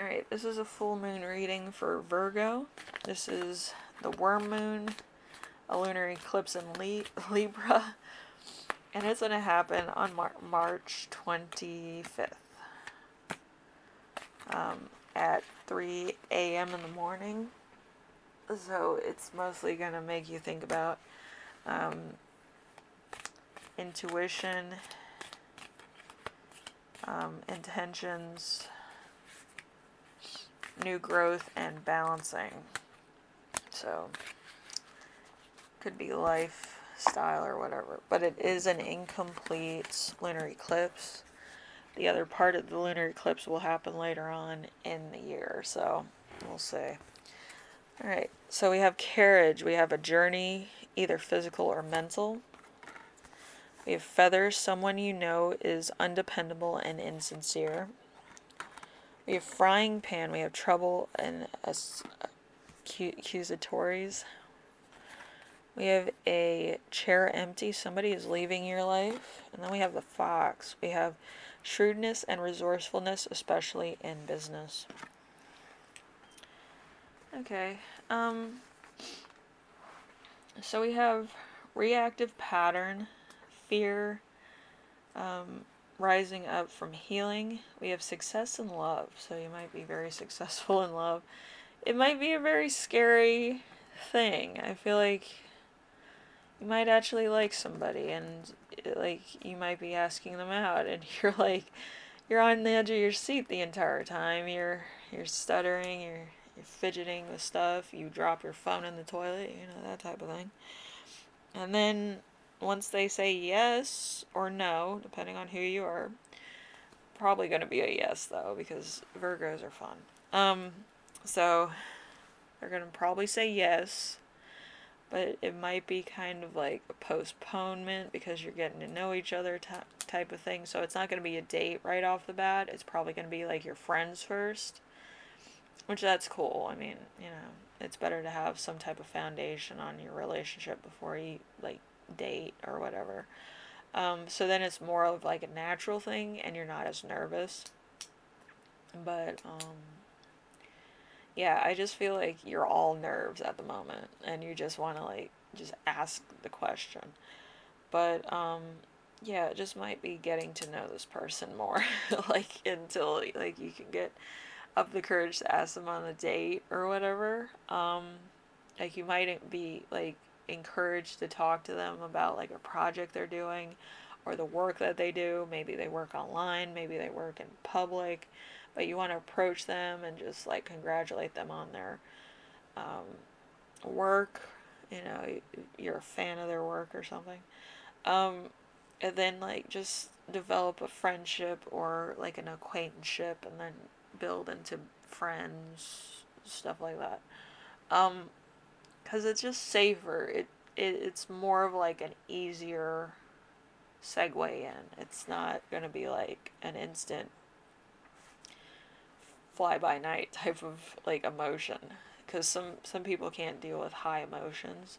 Alright, this is a full moon reading for Virgo. This is the worm moon, a lunar eclipse in Libra, and it's going to happen on March 25th at 3 a.m. in the morning. So it's mostly going to make you think about intuition, intentions, new growth, and balancing. So could be lifestyle or whatever, but it is an incomplete lunar eclipse. The other part of the lunar eclipse will happen later on in the year, so we'll see. Alright, so we have carriage. We have a journey, either physical or mental. We have feathers. Someone you know is undependable and insincere. We have frying pan. We have trouble and accusatories. We have a chair empty. Somebody is leaving your life. And then we have the fox. We have shrewdness and resourcefulness, especially in business. Okay. So we have reactive pattern, fear, rising up from healing. We have success in love. So you might be very successful in love. It might be a very scary thing. I feel like you might actually like somebody, and like you might be asking them out, and you're on the edge of your seat the entire time. You're stuttering, you're fidgeting with stuff. You drop your phone in the toilet, that type of thing. And then once they say yes or no, depending on who you are, probably going to be a yes though, because Virgos are fun. So they're going to probably say yes. But it might be kind of like a postponement because you're getting to know each other type of thing. So it's not going to be a date right off the bat. It's probably going to be like your friends first, which that's cool. I mean, it's better to have some type of foundation on your relationship before you like date or whatever. So then it's more of like a natural thing and you're not as nervous. But yeah, I just feel like you're all nerves at the moment and you just want to like just ask the question. But yeah, it just might be getting to know this person more like until like you can get up the courage to ask them on a date or whatever. Like you might be like encouraged to talk to them about like a project they're doing or the work that they do. Maybe they work online, maybe they work in public, but you want to approach them and just like congratulate them on their work. You're a fan of their work or something. And then like just develop a friendship or like an acquaintanceship and then build into friends, stuff like that. Because it's just safer. It's more of like an easier segue in. It's not going to be like an instant fly by night type of like emotion, because some people can't deal with high emotions.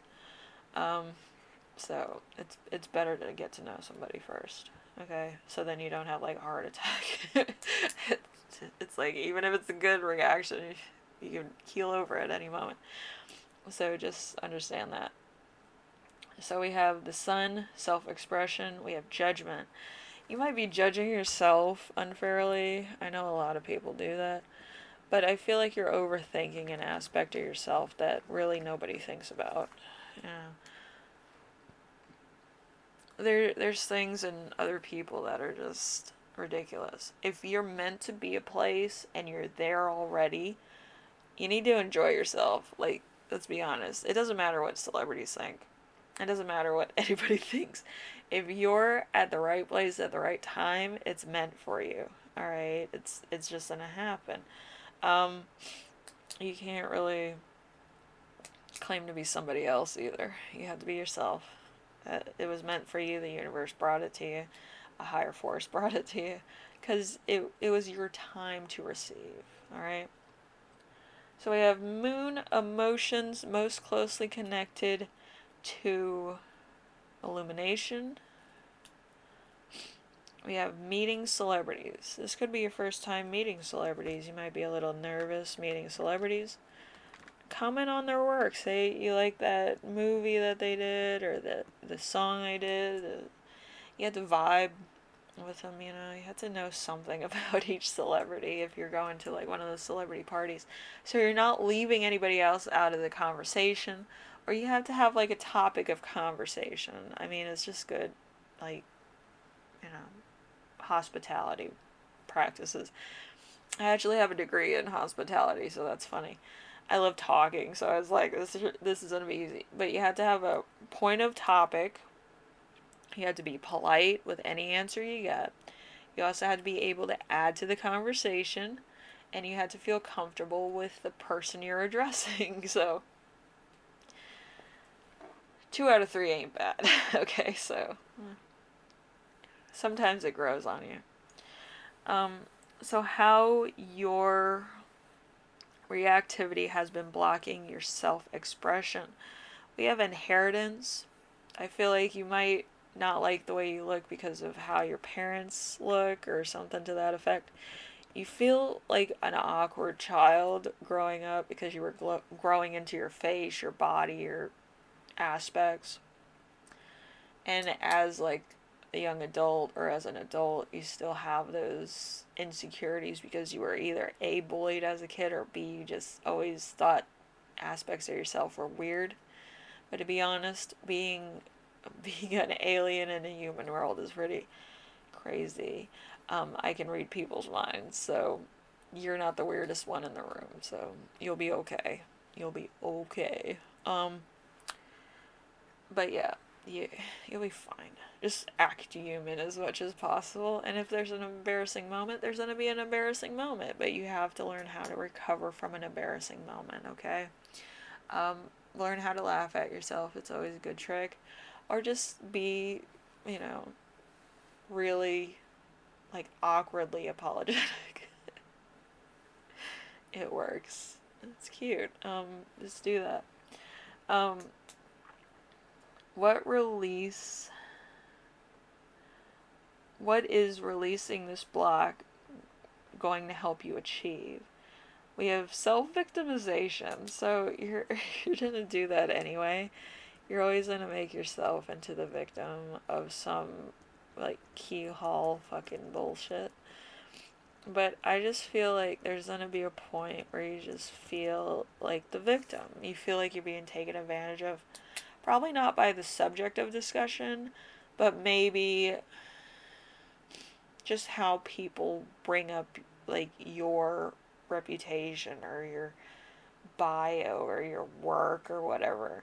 So it's better to get to know somebody first. Okay, so then you don't have like a heart attack. It's like even if it's a good reaction, you can keel over at any moment. So just understand that. So we have the sun, self-expression. We have judgment. You might be judging yourself unfairly. I know a lot of people do that. But I feel like you're overthinking an aspect of yourself that really nobody thinks about. There's things in other people that are just ridiculous. If you're meant to be a place and you're there already, you need to enjoy yourself. Like, let's be honest. It doesn't matter what celebrities think. It doesn't matter what anybody thinks. If you're at the right place at the right time, it's meant for you. All right? It's just going to happen. You can't really claim to be somebody else either. You have to be yourself. It was meant for you. The universe brought it to you. A higher force brought it to you. Because it was your time to receive. Alright? So we have moon emotions most closely connected to illumination, We have meeting celebrities. This could be your first time meeting celebrities. You might be a little nervous meeting celebrities. Comment on their work. Say you like that movie that they did or the song they did. You have to vibe with them, you know. You have to know something about each celebrity if you're going to like one of those celebrity parties. So you're not leaving anybody else out of the conversation, or you have to have like a topic of conversation. I mean, it's just good, like, you know, hospitality practices. I actually have a degree in hospitality, so that's funny. I love talking, so I was like, this is gonna be easy. But you have to have a point of topic. You have to be polite with any answer you get. You also had to be able to add to the conversation, and you had to feel comfortable with the person you're addressing. So, 2 out of 3 ain't bad. Okay, so sometimes it grows on you. Um, so, how your reactivity has been blocking your self expression. We have inheritance. I feel like you might not like the way you look because of how your parents look or something to that effect. You feel like an awkward child growing up because you were growing into your face, your body, your aspects. And as like a young adult or as an adult, you still have those insecurities because you were either A, bullied as a kid, or B, you just always thought aspects of yourself were weird. But to be honest, being an alien in a human world is pretty crazy. I can read people's minds, so you're not the weirdest one in the room, so you'll be okay. You'll be okay. Um, but yeah, you'll be fine. Just act human as much as possible, and if there's an embarrassing moment, there's gonna be an embarrassing moment, but you have to learn how to recover from an embarrassing moment, okay? Um, Learn how to laugh at yourself, it's always a good trick. Or just be, you know, really like awkwardly apologetic. It works. It's cute. Just do that. Um, what release? What is releasing this block going to help you achieve? We have self victimization, so you're gonna do that anyway. You're always gonna make yourself into the victim of some like keyhole fucking bullshit. But I just feel like there's gonna be a point where you just feel like the victim. You feel like you're being taken advantage of. Probably not by the subject of discussion, but maybe just how people bring up like your reputation or your bio or your work or whatever.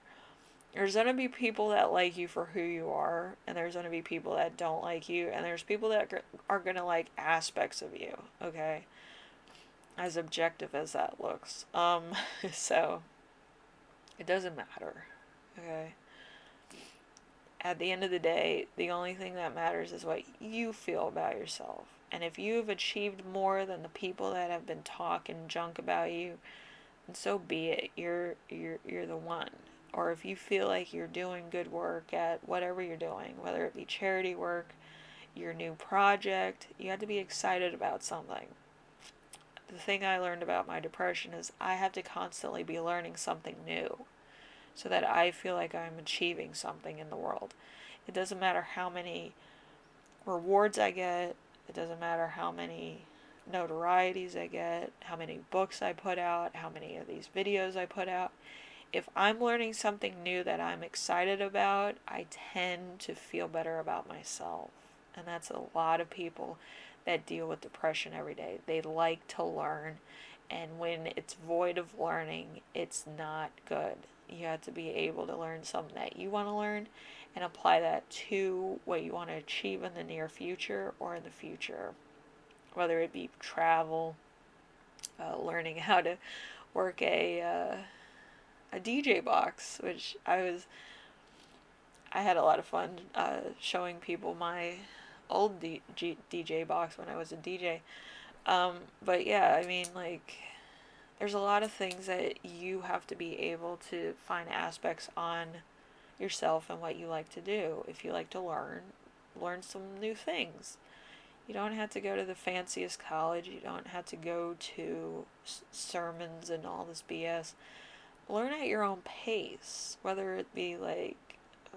There's gonna be people that like you for who you are, and there's gonna be people that don't like you, and there's people that are gonna like aspects of you, okay? As objective as that looks. So it doesn't matter, okay? At the end of the day, the only thing that matters is what you feel about yourself. And if you've achieved more than the people that have been talking junk about you, then so be it. You're the one. Or if you feel like you're doing good work at whatever you're doing, whether it be charity work, your new project, you have to be excited about something. The thing I learned about my depression is I have to constantly be learning something new so that I feel like I'm achieving something in the world. It doesn't matter how many rewards I get, it doesn't matter how many notorieties I get, how many books I put out, how many of these videos I put out. If I'm learning something new that I'm excited about, I tend to feel better about myself. And that's a lot of people that deal with depression every day. They like to learn, and when it's void of learning, it's not good. You have to be able to learn something that you want to learn and apply that to what you want to achieve in the near future or in the future, whether it be travel, learning how to work a DJ box, which I had a lot of fun showing people my old DJ box when I was a DJ. But yeah, I mean, like, there's a lot of things that you have to be able to find aspects on yourself and what you like to do. If you like to learn some new things. You don't have to go to the fanciest college. You don't have to go to sermons and all this BS. Learn at your own pace, whether it be like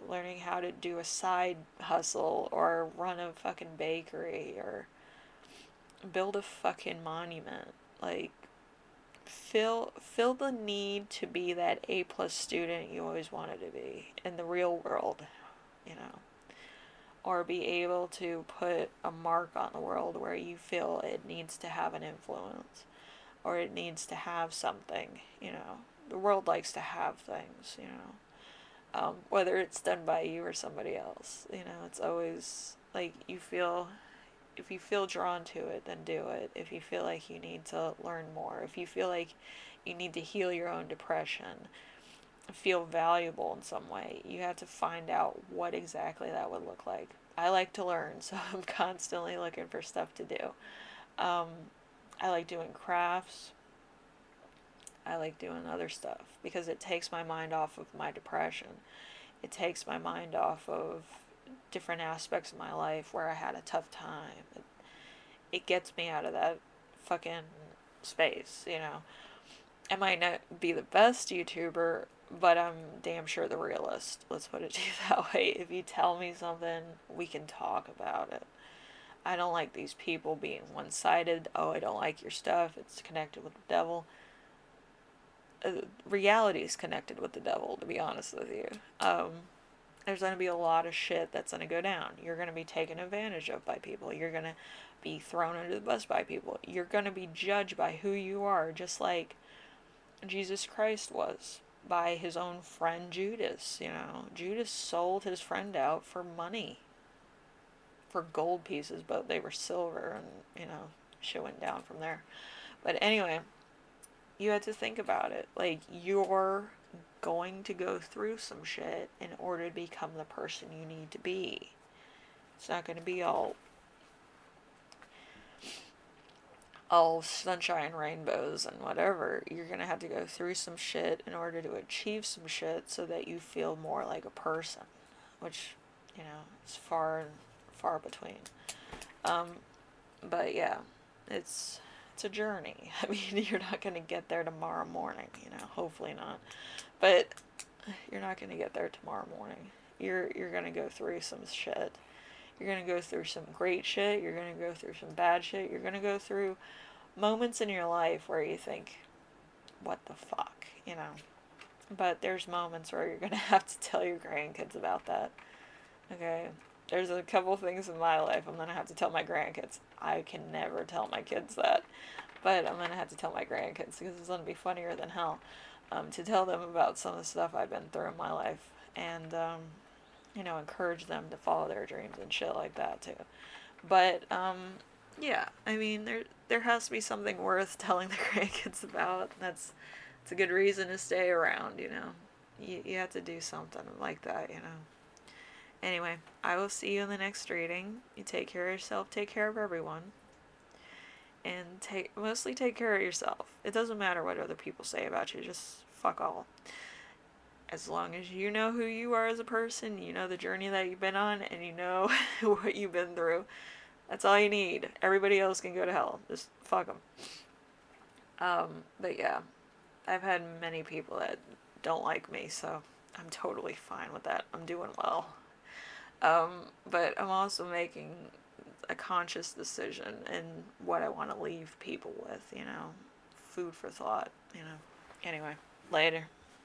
learning how to do a side hustle or run a fucking bakery or build a fucking monument. Like, feel the need to be that A plus student you always wanted to be in the real world, you know, or be able to put a mark on the world where you feel it needs to have an influence or it needs to have something, you know. The world likes to have things, you know. Whether it's done by you or somebody else, you know, it's always like you feel, if you feel drawn to it, then do it. If you feel like you need to learn more, if you feel like you need to heal your own depression, feel valuable in some way, you have to find out what exactly that would look like. I like to learn, so I'm constantly looking for stuff to do. Um, I like doing crafts. I like doing other stuff because it takes my mind off of my depression. It takes my mind off of different aspects of my life where I had a tough time. It gets me out of that fucking space, you know. I might not be the best YouTuber, but I'm damn sure the realist. Let's put it to you that way. If you tell me something, we can talk about it. I don't like these people being one-sided. Oh, I don't like your stuff. It's connected with the devil. Reality is connected with the devil, to be honest with you. There's going to be a lot of shit that's going to go down. You're going to be taken advantage of by people. You're going to be thrown under the bus by people. You're going to be judged by who you are, just like Jesus Christ was by his own friend Judas. You know, Judas sold his friend out for money, for gold pieces, but they were silver, and, you know, shit went down from there. But anyway, you had to think about it. Like, you're going to go through some shit in order to become the person you need to be. It's not going to be all sunshine, rainbows, and whatever. You're going to have to go through some shit in order to achieve some shit so that you feel more like a person, which, you know, is far and far between. But yeah, it's a journey. I mean, you're not going to get there tomorrow morning, you know, hopefully not. But you're not going to get there tomorrow morning. You're going to go through some shit. You're going to go through some great shit. You're going to go through some bad shit. You're going to go through moments in your life where you think, what the fuck, you know. But there's moments where you're going to have to tell your grandkids about that. Okay? There's a couple things in my life I'm going to have to tell my grandkids. I can never tell my kids that. But I'm going to have to tell my grandkids because it's going to be funnier than hell. To tell them about some of the stuff I've been through in my life. And, you know, encourage them to follow their dreams and shit like that too. But, yeah, I mean, there has to be something worth telling the grandkids about. It's a good reason to stay around, you know. You have to do something like that, you know. Anyway, I will see you in the next reading. You take care of yourself, take care of everyone. And mostly take care of yourself. It doesn't matter what other people say about you, just fuck all. As long as you know who you are as a person, you know the journey that you've been on, and you know what you've been through, that's all you need. Everybody else can go to hell. Just fuck them. But yeah, I've had many people that don't like me, so I'm totally fine with that. I'm doing well. But I'm also making a conscious decision in what I want to leave people with, you know. Food for thought, you know. Anyway, later.